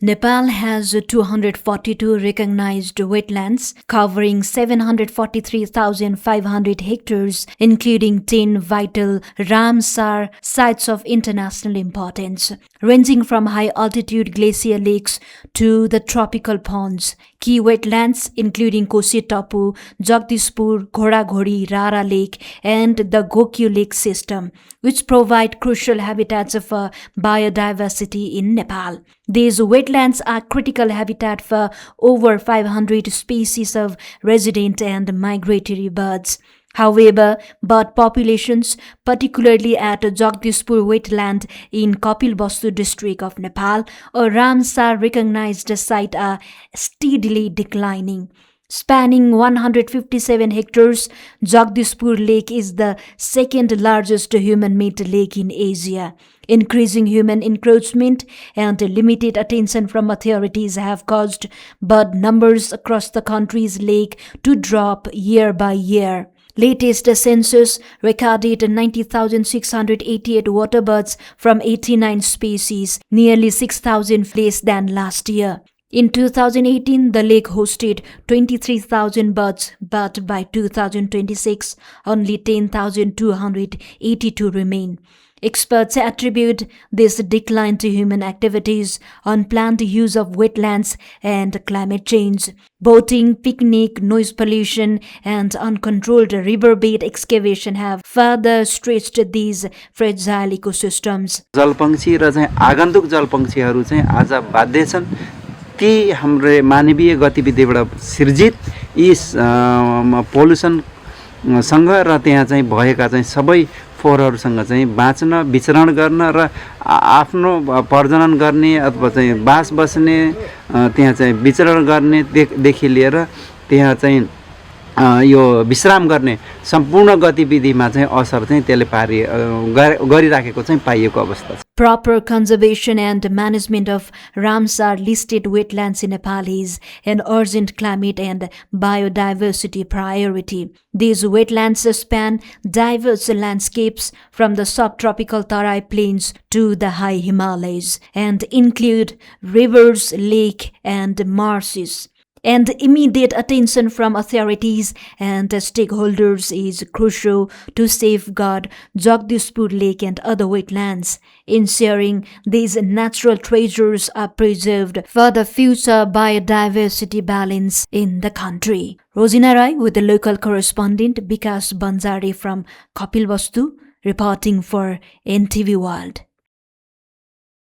Nepal has 242 recognized wetlands covering 743,500 hectares, including 10 vital Ramsar sites of international importance, ranging from high-altitude glacier lakes to the tropical ponds. Key wetlands including Kosi Tapu, Jagdishpur, Ghora-Ghori, Rara Lake, and the Gokyu Lake system, which provide crucial habitats for biodiversity in Nepal. These wetlands are critical habitat for over 500 species of resident and migratory birds. However, bird populations, particularly at Jagdishpur wetland in Kapilvastu district of Nepal, a Ramsar recognized site, are steadily declining. Spanning 157 hectares, Jagdishpur Lake is the second largest human-made lake in Asia. Increasing human encroachment and limited attention from authorities have caused bird numbers across the country's lake to drop year by year. Latest census recorded 90,688 waterbirds from 89 species, nearly 6,000 less than last year. In 2018, the lake hosted 23,000 birds, but by 2026, only 10,282 remain. Experts attribute this decline to human activities, unplanned use of wetlands, and climate change. Boating, picnic, noise pollution, and uncontrolled riverbed excavation have further stretched these fragile ecosystems. जलपक्षी र चाहिँ आगन्तुक जलपक्षीहरू चाहिँ आज बाध्य छन् ती हाम्रो मानवीय गतिविधिबाट सिर्जित यी पोल्युसन सँग र त्यहाँ चाहिँ भएका चाहिँ सबै फोहोरहरूसँग चाहिँ बाँच्न विचरण गर्न र आफ्नो प्रजनन गर्ने अथवा चाहिँ बास बस्ने त्यहाँ चाहिँ विचरण गर्ने देखि लिएर त्यहाँ चाहिँ यो विश्राम गर्ने सम्पूर्ण गतिविधिमा चाहिँ असर चाहिँ त्यसले गरिराखेको चाहिँ पाइएको अवस्था छ. Proper conservation and management of Ramsar listed wetlands in Nepal is an urgent climate and biodiversity priority. These wetlands span diverse landscapes from the subtropical Tarai Plains to the high Himalayas and include rivers, lakes, and marshes. And immediate attention from authorities and stakeholders is crucial to safeguard Jagdishpur Lake and other wetlands, ensuring these natural treasures are preserved for the future biodiversity balance in the country. Rosina Rai with the local correspondent Vikas Banjari from Kapilvastu, reporting for NTV World.